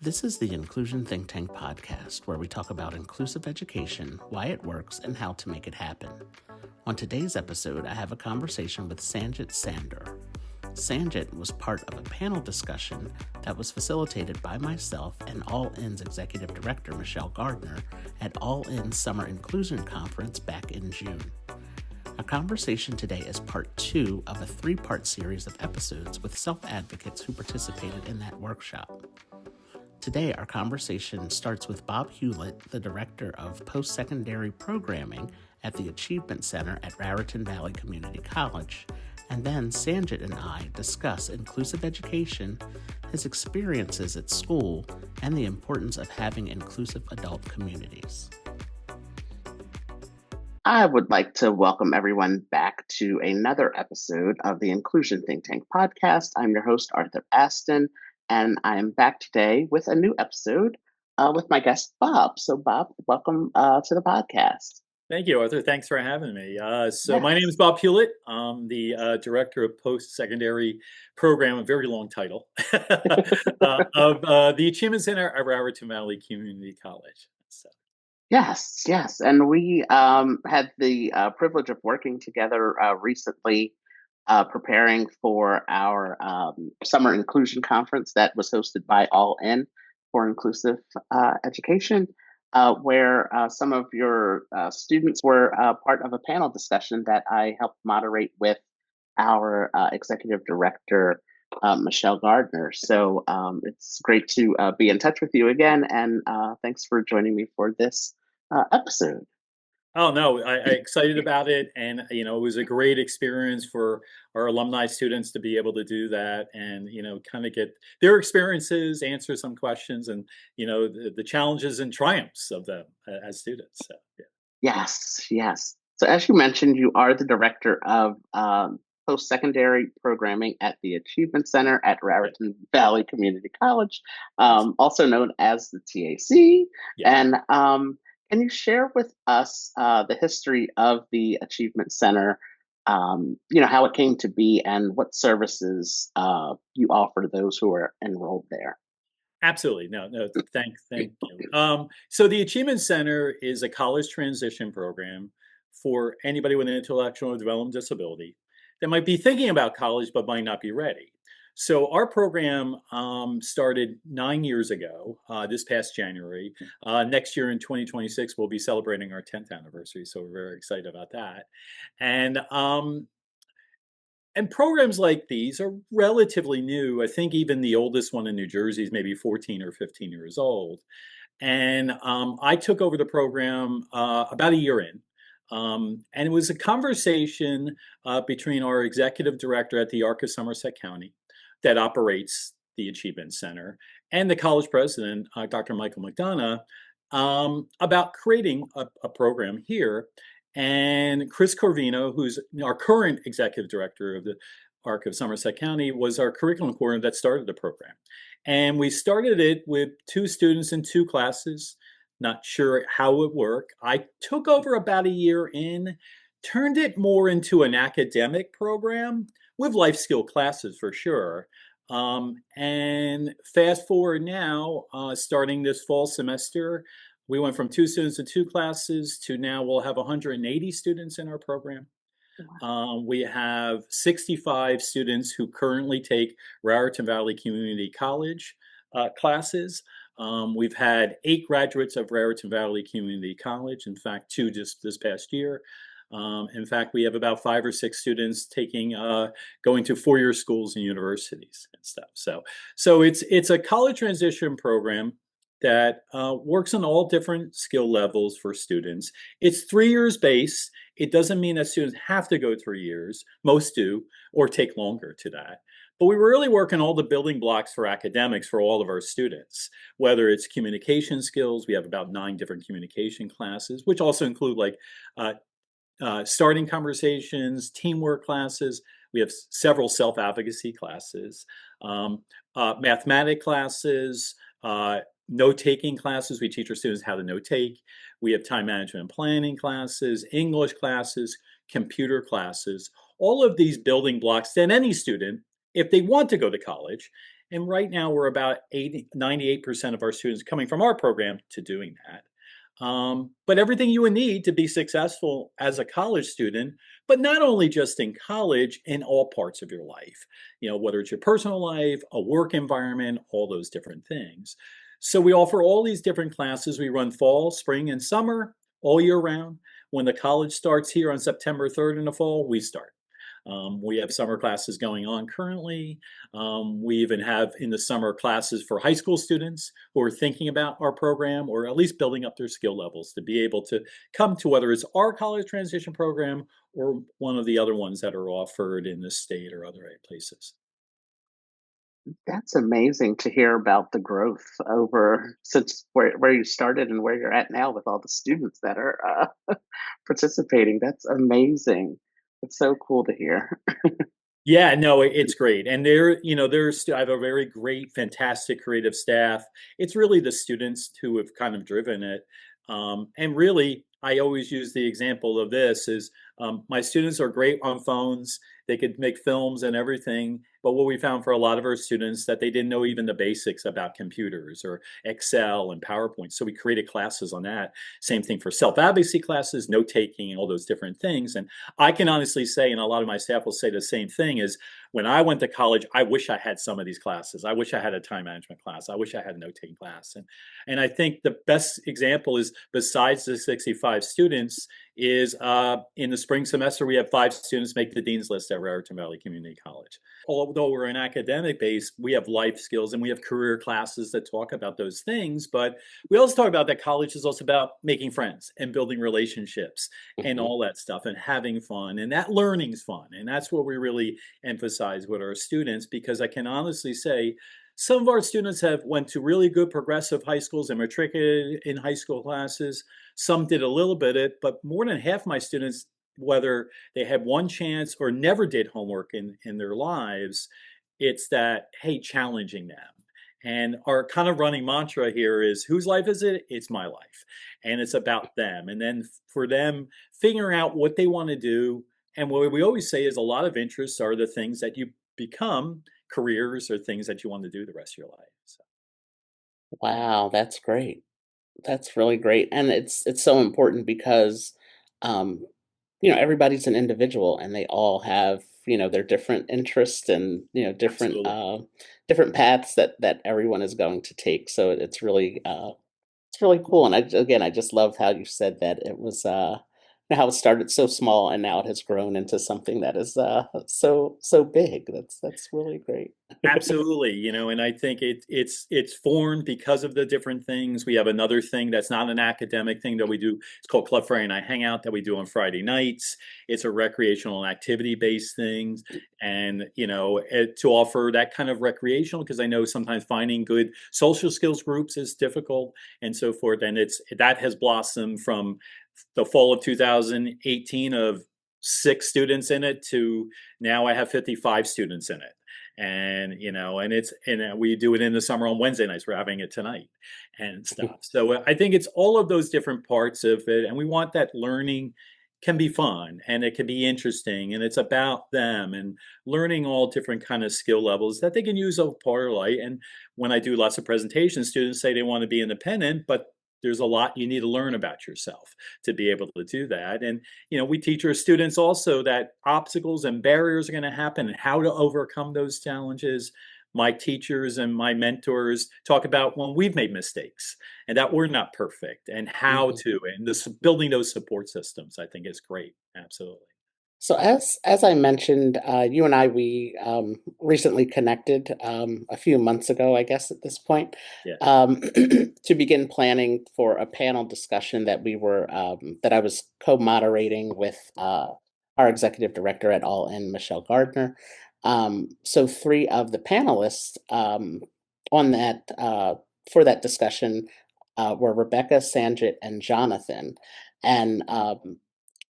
This is the Inclusion Think Tank podcast, where we talk about inclusive education, why it works, and how to make it happen. On today's episode, I have a conversation with Sanjit Sundar. Sanjit was part of a panel discussion that was facilitated by myself and All In's Executive Director, Michele Gardner, at All In's Summer Inclusion Conference back in June. Our conversation today is part 2 of a 3-part series of episodes with self-advocates who participated in that workshop. Today, our conversation starts with Bob Hulit, the Director of Post-Secondary Programming at the Achievement Center at Raritan Valley Community College, and then Sanjit and I discuss inclusive education, his experiences at school, and the importance of having inclusive adult communities. I would like to welcome everyone back to another episode of the Inclusion Think Tank podcast. I'm your host, Arthur Aston, and I'm back today with a new episode with my guest, Bob. So, Bob, welcome to the podcast. Thank you, Arthur. Thanks for having me. My name is Bob Hulit. I'm the Director of Post-Secondary Program, a very long title, of the Achievement Center at Raritan Valley Community College. So. Yes. And we had the privilege of working together recently, preparing for our summer inclusion conference that was hosted by All In for Inclusive Education, where some of your students were part of a panel discussion that I helped moderate with our Executive Director, Michele Gardner. So it's great to be in touch with you again, and thanks for joining me for this episode. Oh, no, I'm excited about it. And, it was a great experience for our alumni students to be able to do that and, kind of get their experiences, answer some questions and, the challenges and triumphs of them as students. So, yeah. Yes. So as you mentioned, you are the Director of Post-Secondary Programming at the Achievement Center at Raritan Valley Community College, also known as the TAC. Yeah. And can you share with us the history of the Achievement Center, how it came to be and what services you offer to those who are enrolled there? Absolutely. No, thank you. So the Achievement Center is a college transition program for anybody with an intellectual or developmental disability that might be thinking about college but might not be ready. So our program started 9 years ago, this past January. Next year in 2026, we'll be celebrating our 10th anniversary, so we're very excited about that. And programs like these are relatively new. I think even the oldest one in New Jersey is maybe 14 or 15 years old. And I took over the program about a year in. And it was a conversation between our executive director at the Arc of Somerset County that operates the Achievement Center and the college president, Dr. Michael McDonough, about creating a program here. And Chris Corvino, who's our current executive director of the Arc of Somerset County, was our curriculum coordinator that started the program. And we started it with 2 students in 2 classes, not sure how it would work. I took over about a year in, turned it more into an academic program with life skill classes for sure. And fast forward now, starting this fall semester, we went from 2 students in 2 classes to now we'll have 180 students in our program. Wow. We have 65 students who currently take Raritan Valley Community College classes. We've had 8 graduates of Raritan Valley Community College, in fact, 2 just this past year. In fact, we have about 5 or 6 students going to 4-year schools and universities and stuff. So it's a college transition program that works on all different skill levels for students. It's 3 years base. It doesn't mean that students have to go 3 years. Most do, or take longer to that. But we really work on all the building blocks for academics for all of our students, whether it's communication skills. We have about 9 different communication classes, which also include starting conversations, teamwork classes. We have several self-advocacy classes, mathematics classes, note-taking classes. We teach our students how to note-take. We have time management and planning classes, English classes, computer classes, all of these building blocks that any student, if they want to go to college And right now, we're about 98% of our students coming from our program to doing that. But everything you would need to be successful as a college student, but not only just in college, in all parts of your life, whether it's your personal life, a work environment, all those different things. So we offer all these different classes. We run fall, spring, and summer all year round. When the college starts here on September 3rd in the fall, we start. We have summer classes going on currently. We even have in the summer classes for high school students who are thinking about our program or at least building up their skill levels to be able to come to whether it's our college transition program or one of the other ones that are offered in the state or other places. That's amazing to hear about the growth over since where you started and where you're at now with all the students that are participating. That's amazing. It's so cool to hear. Yeah, no, it's great. And I have a very great, fantastic creative staff. It's really the students who have kind of driven it. And really, I always use the example of this is my students are great on phones. They could make films and everything. But what we found for a lot of our students that they didn't know even the basics about computers or Excel and PowerPoint. So we created classes on that. Same thing for self-advocacy classes, note taking, all those different things. And I can honestly say, and a lot of my staff will say the same thing, is when I went to college, I wish I had some of these classes. I wish I had a time management class. I wish I had a note-taking class. And I think the best example is, besides the 65 students, is in the spring semester, we have 5 students make the dean's list at Raritan Valley Community College. Although we're an academic base, we have life skills and we have career classes that talk about those things. But we also talk about that college is also about making friends and building relationships and Mhm. all that stuff and having fun. And that learning's fun. And that's what we really emphasize with our students, because I can honestly say some of our students have went to really good progressive high schools and matriculated in high school classes. Some did a little bit of it, but more than half my students, whether they had one chance or never did homework in their lives, it's that, hey, challenging them. And our kind of running mantra here is, whose life is it? It's my life. And it's about them. And then for them, figuring out what they want to do. And what we always say is a lot of interests are the things that you become careers or things that you want to do the rest of your life. So. Wow, that's great. That's really great, and it's so important because, um, everybody's an individual, and they all have, their different interests and, Absolutely. different paths that everyone is going to take. So it's really cool, and again, I just love how you said that it was, how it started so small and now it has grown into something that is, so big. That's really great. Absolutely, and I think it's formed because of the different things. We have another thing that's not an academic thing that we do. It's called Club Friday Night Hangout that we do on Friday nights. It's a recreational activity based thing, and to offer that kind of recreational, because I know sometimes finding good social skills groups is difficult and so forth. And that has blossomed from the fall of 2018 of 6 students in it to now I have 55 students in it. And we do it in the summer on Wednesday nights. We're having it tonight and stuff. So I think it's all of those different parts of it, and we want that learning can be fun and it can be interesting, and it's about them and learning all different kind of skill levels that they can use of part of life. And when I do lots of presentations, students say they want to be independent, but there's a lot you need to learn about yourself to be able to do that. And we teach our students also that obstacles and barriers are going to happen and how to overcome those challenges. My teachers and my mentors talk about when we've made mistakes and that we're not perfect and how Mhm. to, and this building those support systems, I think is great. Absolutely. So as I mentioned, you and I we recently connected a few months ago, I guess at this point, Yeah. to begin planning for a panel discussion that I was co-moderating with our executive director at All In, Michele Gardner. So 3 of the panelists on that for that discussion were Rebecca, Sanjit, and Jonathan, and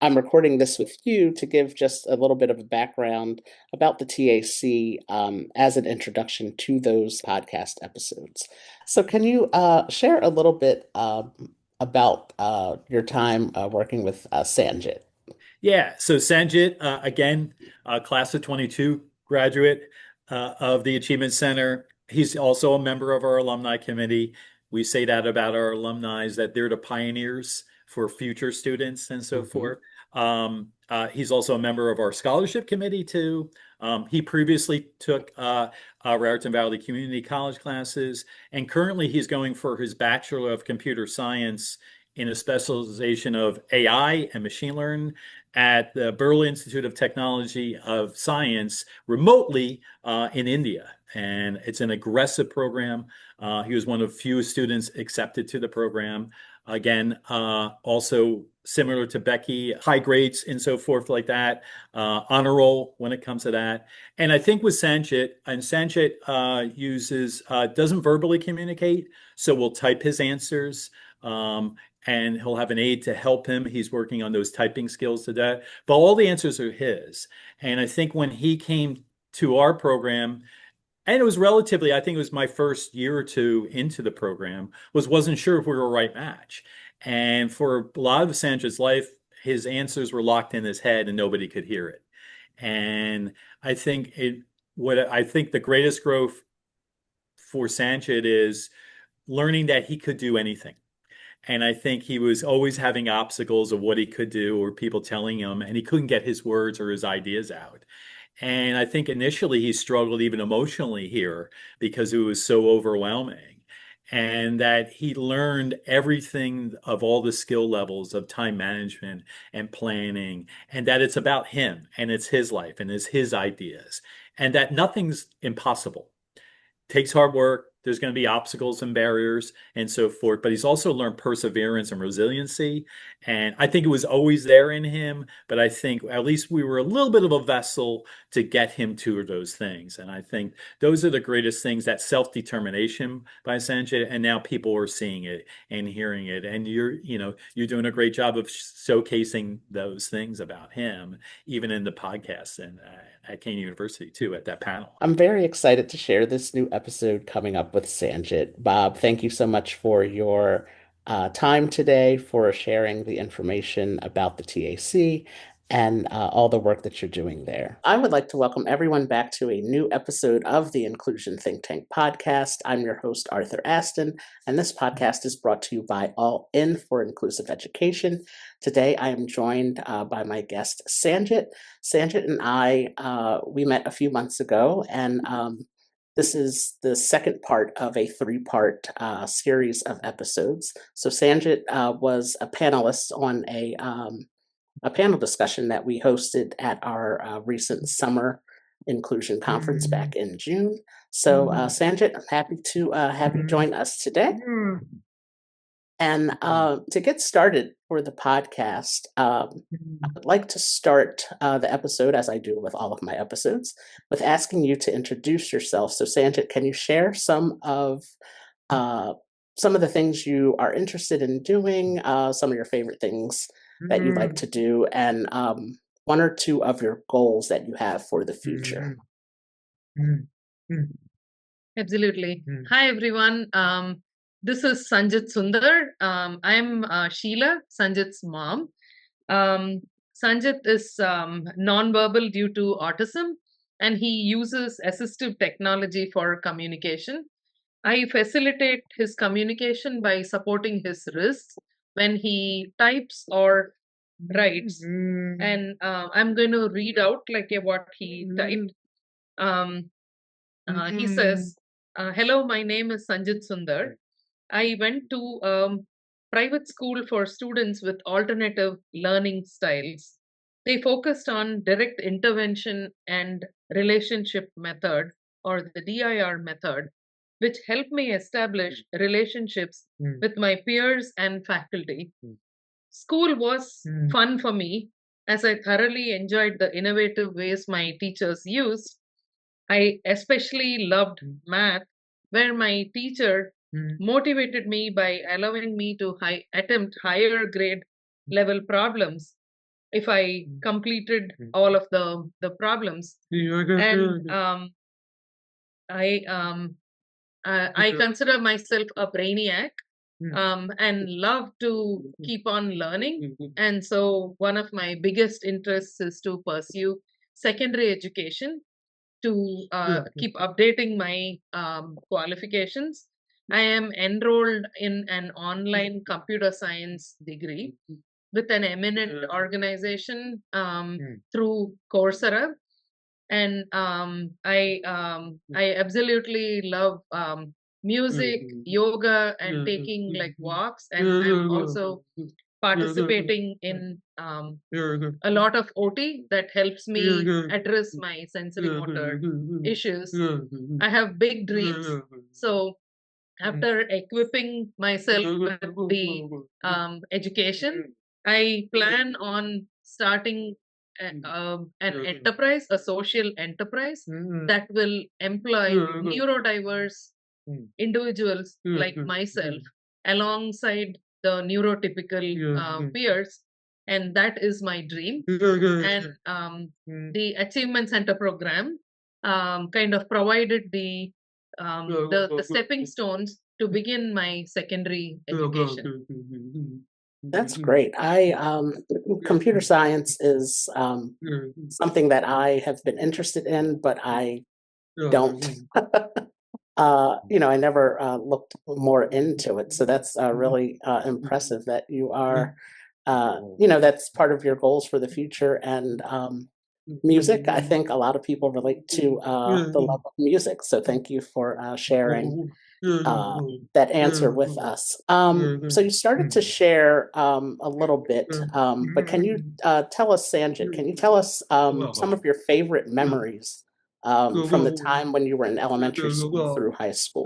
I'm recording this with you to give just a little bit of a background about the TAC as an introduction to those podcast episodes. So, can you share a little bit about your time working with Sanjit? Yeah. So Sanjit, again, class of 22 graduate of the Achievement Center. He's also a member of our alumni committee. We say that about our alumni, is that they're the pioneers for future students and so forth. He's also a member of our scholarship committee too. He previously took Raritan Valley Community College classes, and currently he's going for his Bachelor of Computer Science in a specialization of AI and machine learning at the Berlin Institute of Technology of Science remotely in India. And it's an aggressive program. He was one of few students accepted to the program. Again, also similar to Becky, high grades and so forth like that, honor roll when it comes to that. And I think with Sanjit, and Sanjit doesn't verbally communicate, so we'll type his answers. And he'll have an aide to help him. He's working on those typing skills today, but all the answers are his. And I think when he came to our program, and it was relatively, I think it was my first year or two into the program, wasn't sure if we were a right match. And for a lot of Sanjit's life, his answers were locked in his head and nobody could hear it. And I think the greatest growth for Sanjit is learning that he could do anything. And I think he was always having obstacles of what he could do or people telling him, and he couldn't get his words or his ideas out. And I think initially he struggled even emotionally here because it was so overwhelming. And that he learned everything of all the skill levels of time management and planning, and that it's about him and it's his life and it's his ideas, and that nothing's impossible. Takes hard work. There's going to be obstacles and barriers and so forth, but he's also learned perseverance and resiliency. And I think it was always there in him, but I think at least we were a little bit of a vessel to get him to those things. And I think those are the greatest things, that self-determination by Sanjay. And now people are seeing it and hearing it. And you're doing a great job of showcasing those things about him, even in the podcast and at Kane University too, at that panel. I'm very excited to share this new episode coming up with Sanjit. Bob, thank you so much for your time today, for sharing the information about the TAC and all the work that you're doing there. I would like to welcome everyone back to a new episode of the Inclusion Think Tank podcast. I'm your host, Arthur Aston, and this podcast is brought to you by All In for Inclusive Education. Today, I am joined by my guest, Sanjit. Sanjit and I, we met a few months ago, and this is the second part of a three-part series of episodes. So Sanjit was a panelist on a panel discussion that we hosted at our recent summer inclusion conference back in June. So Sanjit, I'm happy to have you join us today. And to get started for the podcast, I would like to start the episode, as I do with all of my episodes, with asking you to introduce yourself. So Sanjit, can you share some of the things you are interested in doing, some of your favorite things that you'd like to do, and one or two of your goals that you have for the future? Absolutely. Hi, everyone. This is Sanjit Sundar. I'm Sheila, Sanjit's mom. Sanjit is nonverbal due to autism, and he uses assistive technology for communication. I facilitate his communication by supporting his wrists when he types or writes. And I'm going to read out what he typed. He says, hello, my name is Sanjit Sundar. I went to private school for students with alternative learning styles. They focused on direct intervention and relationship method, or the DIR method, which helped me establish relationships with my peers and faculty. School was fun for me as I thoroughly enjoyed the innovative ways my teachers used. I especially loved math, where my teacher motivated me by allowing me to attempt higher grade level problems if I completed all of the problems. And I consider myself a brainiac and love to keep on learning. And so one of my biggest interests is to pursue secondary education. to keep updating my qualifications. I am enrolled in an online computer science degree with an eminent organization through Coursera, and I absolutely love music, yoga, and taking like walks, and I'm also participating in a lot of OT that helps me address my sensory motor issues. I have big dreams, so after equipping myself with the education, I plan on starting an enterprise, a social enterprise that will employ neurodiverse individuals like myself alongside the neurotypical peers. And that is my dream. And the Achievement Center program kind of provided the stepping stones to begin my secondary education. That's great. Computer science is something that I have been interested in, but I don't. I never looked more into it. So that's really impressive that you are, that's part of your goals for the future. And music, I think a lot of people relate to the love of music. So thank you for sharing that answer with us. So you started to share a little bit, but can you tell us, Sanjit, can you tell us some of your favorite memories from the time when you were in elementary school through high school?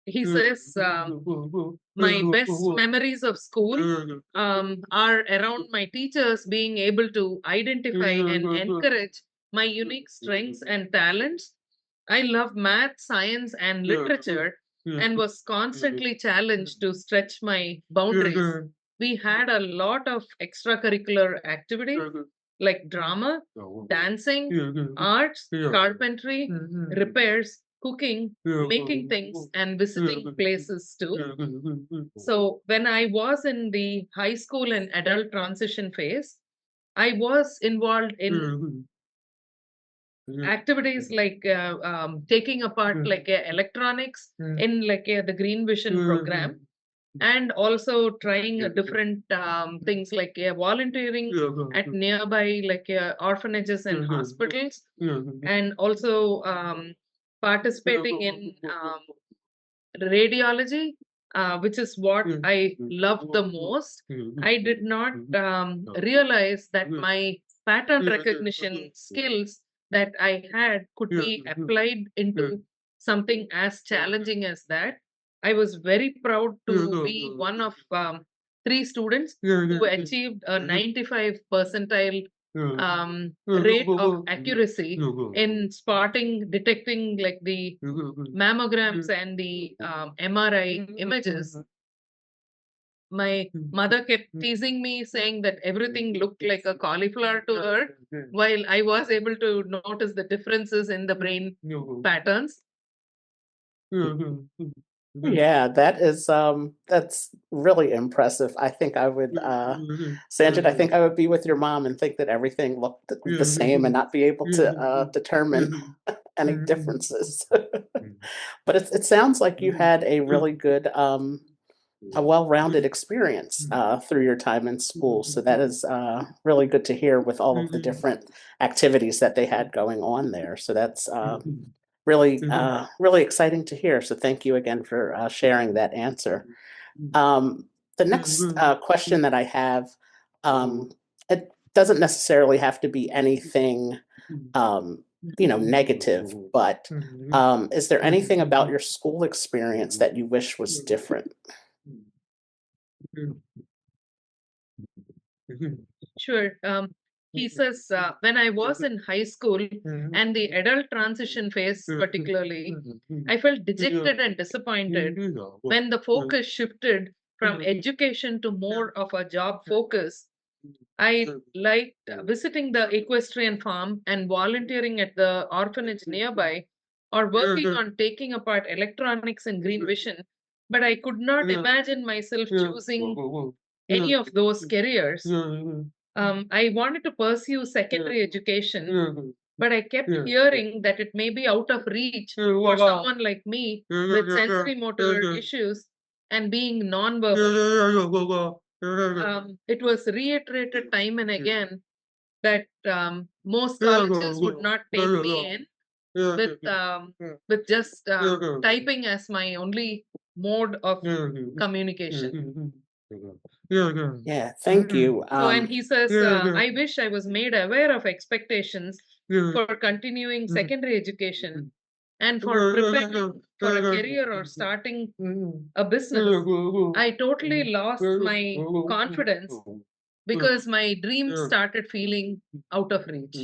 He says, my best memories of school are around my teachers being able to identify and encourage my unique strengths and talents. I love math, science, and literature and was constantly challenged to stretch my boundaries. We had a lot of extracurricular activities like drama, dancing, arts, carpentry, repairs, cooking, making things, and visiting places too. So, when I was in the high school and adult transition phase, I was involved in activities like taking apart like electronics in like the Green Vision program, and also trying different things like volunteering at nearby like orphanages and hospitals, and also participating in radiology, which is what I loved the most. I did not realize that my pattern recognition skills that I had could be applied into something as challenging as that. I was very proud to be one of 3 students who achieved a 95 percentile rate of accuracy in spotting, detecting like the mammograms and the MRI images. My mother kept teasing me, saying that everything looked like a cauliflower to her, while I was able to notice the differences in the brain patterns. Yeah, that's really impressive. I think I would Sanjit, I think I would be with your mom and think that everything looked the same and not be able to determine any differences. But it sounds like you had a really good a well-rounded experience through your time in school. So that is really good to hear with all of the different activities that they had going on there. So that's really exciting to hear. So thank you again for sharing that answer. The next question that I have, it doesn't necessarily have to be anything negative, but is there anything about your school experience that you wish was different? Sure. He says, when I was in high school and the adult transition phase, particularly, I felt dejected and disappointed when the focus shifted from education to more of a job focus. I liked visiting the equestrian farm and volunteering at the orphanage nearby, or working on taking apart electronics in Green Vision, but I could not imagine myself choosing any of those careers. I wanted to pursue secondary education, but I kept hearing that it may be out of reach for someone like me with sensory motor issues and being nonverbal. It was reiterated time and again that most colleges would not take me in with just typing as my only mode of communication. Yeah, thank you. So, and he says, I wish I was made aware of expectations for continuing secondary education and for preparing for a career or starting a business. I totally lost my confidence because my dreams started feeling out of reach.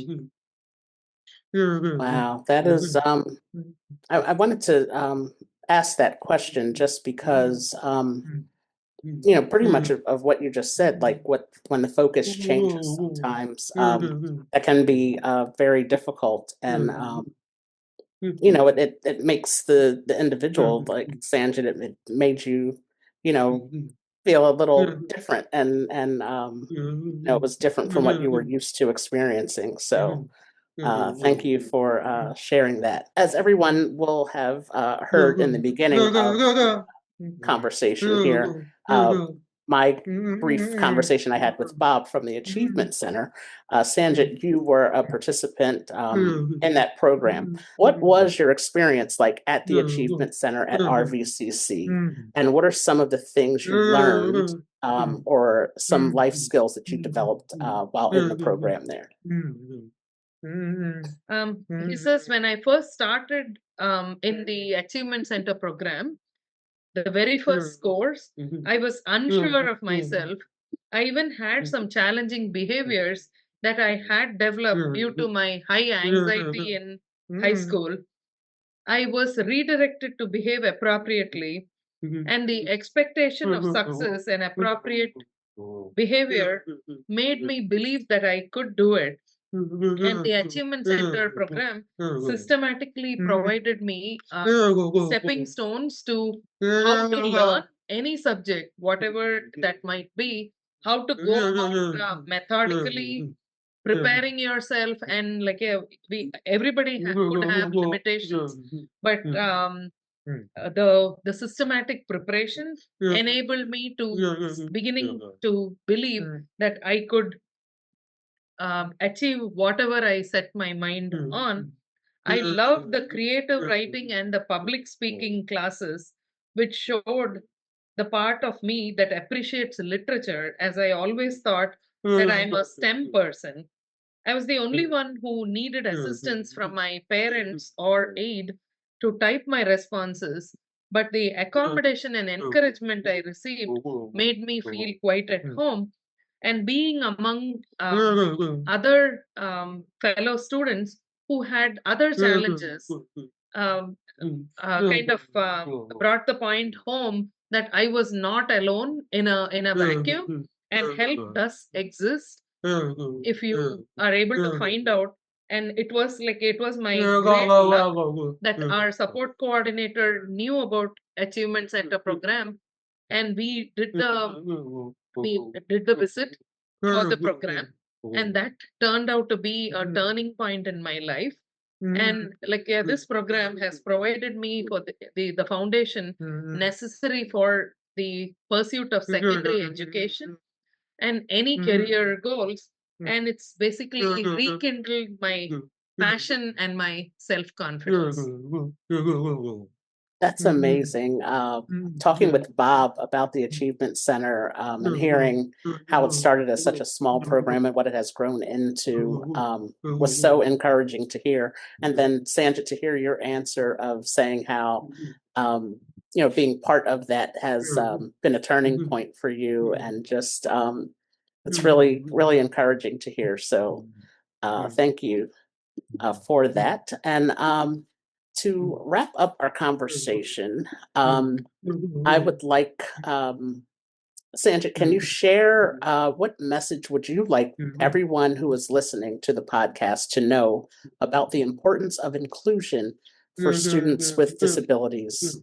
Wow, that is I wanted to ask that question just because pretty much of what you just said, like when the focus changes sometimes, that can be very difficult, and it makes the individual, like Sanjit, it made you, feel a little different, and it was different from what you were used to experiencing. So thank you for sharing that. As everyone will have heard in the beginning of the conversation here, my brief conversation I had with Bob from the Achievement Center, Sanjit, you were a participant in that program. What was your experience like at the Achievement Center at RVCC? And what are some of the things you learned or some life skills that you developed while in the program there? He says, when I first started in the Achievement Center program, the very first course, I was unsure of myself. I even had some challenging behaviors that I had developed due to my high anxiety in high school. I was redirected to behave appropriately, and the expectation of success and appropriate behavior made me believe that I could do it. And the Achievement Center program systematically provided me stepping stones to how to learn any subject, whatever that might be, how to go about methodically preparing yourself, and like everybody could have limitations, but the systematic preparation enabled me to beginning to believe that I could achieve whatever I set my mind on. I loved the creative writing and the public speaking classes, which showed the part of me that appreciates literature, as I always thought that I'm a STEM person. I was the only one who needed assistance from my parents or aid to type my responses, but the accommodation and encouragement I received made me feel quite at home. And being among other fellow students who had other challenges um, kind of brought the point home that I was not alone in a vacuum, and help does exist if you are able to find out. And it was my great luck that our support coordinator knew about Achievement Center program, and we did the visit for the program, and that turned out to be a turning point in my life. And this program has provided me for the foundation necessary for the pursuit of secondary education and any career goals. And it's basically rekindled my passion and my self-confidence. That's amazing. Talking with Bob about the Achievement Center and hearing how it started as such a small program and what it has grown into was so encouraging to hear. And then, Sanjit, to hear your answer of saying how being part of that has been a turning point for you, and just it's really, really encouraging to hear. So thank you for that. And to wrap up our conversation, I would like, Sanjit, can you share what message would you like everyone who is listening to the podcast to know about the importance of inclusion for students with disabilities?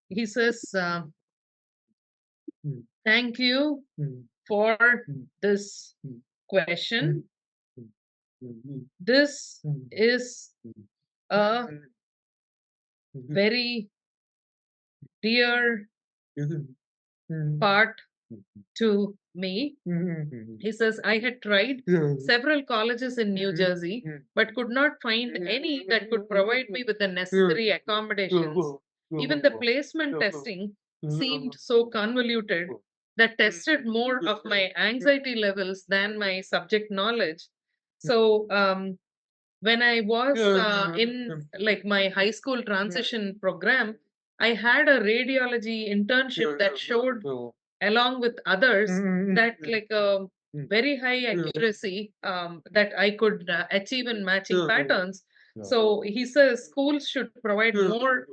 He says, Thank you for this question. This is a very dear part to me. He says, I had tried several colleges in New Jersey, but could not find any that could provide me with the necessary accommodations. Even the placement testing seemed so convoluted that tested more of my anxiety levels than my subject knowledge. So, when I was in like my high school transition program, I had a radiology internship that showed, along with others, that like a very high accuracy that I could achieve in matching patterns. So he says schools should provide more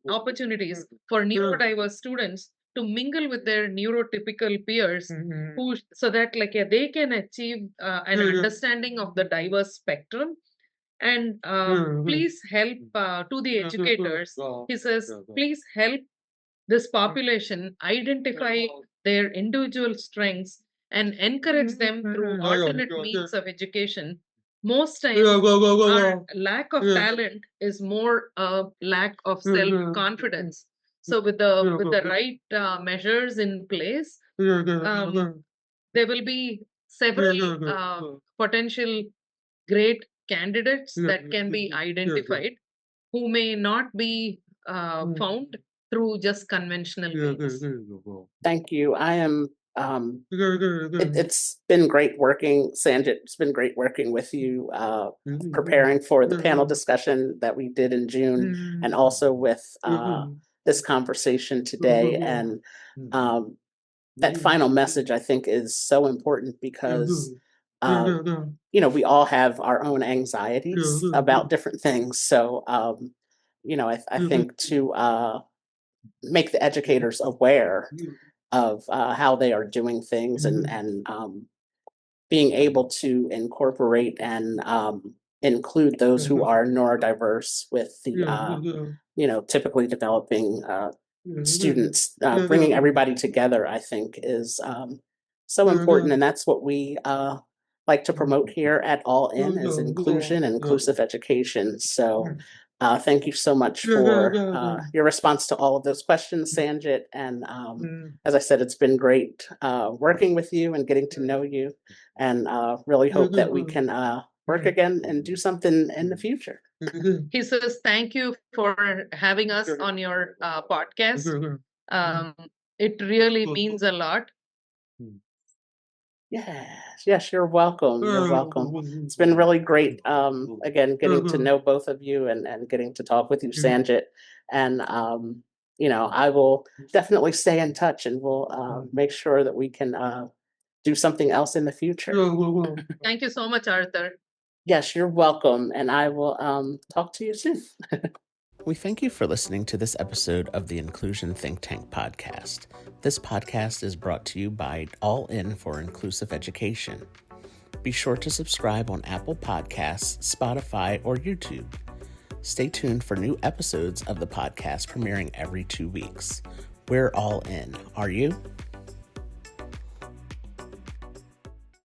opportunities for neurodiverse students to mingle with their neurotypical peers, who so that like they can achieve an understanding of the diverse spectrum. And please help to the educators. He says, please help this population identify their individual strengths and encourage them through alternate means of education. Most times, our lack of talent is more a lack of self confidence. So, with the right measures in place, there will be several potential great candidates that can be identified who may not be found through just conventional means. Thank you. I am. It's been great working, Sanjit. It's been great working with you, preparing for the panel discussion that we did in June, and also with this conversation today. And that final message, I think, is so important because we all have our own anxieties about different things. So, I think to make the educators aware of how they are doing things and being able to incorporate and include those who are neurodiverse with the typically developing students, bringing everybody together, I think, is so important, and that's what we like to promote here at All In, is inclusion and inclusive education. So thank you so much for your response to all of those questions, Sanjit. And as I said, it's been great working with you and getting to know you, and really hope that we can work again and do something in the future. He says, thank you for having us on your podcast. It really means a lot. Yes, you're welcome. You're welcome. It's been really great, again, getting to know both of you and getting to talk with you, Sanjit. And, I will definitely stay in touch, and we'll make sure that we can do something else in the future. Thank you so much, Arthur. Yes, you're welcome. And I will talk to you soon. We thank you for listening to this episode of the Inclusion Think Tank podcast. This podcast is brought to you by All In for Inclusive Education. Be sure to subscribe on Apple Podcasts, Spotify, or YouTube. Stay tuned for new episodes of the podcast premiering every 2 weeks. We're all in. Are you?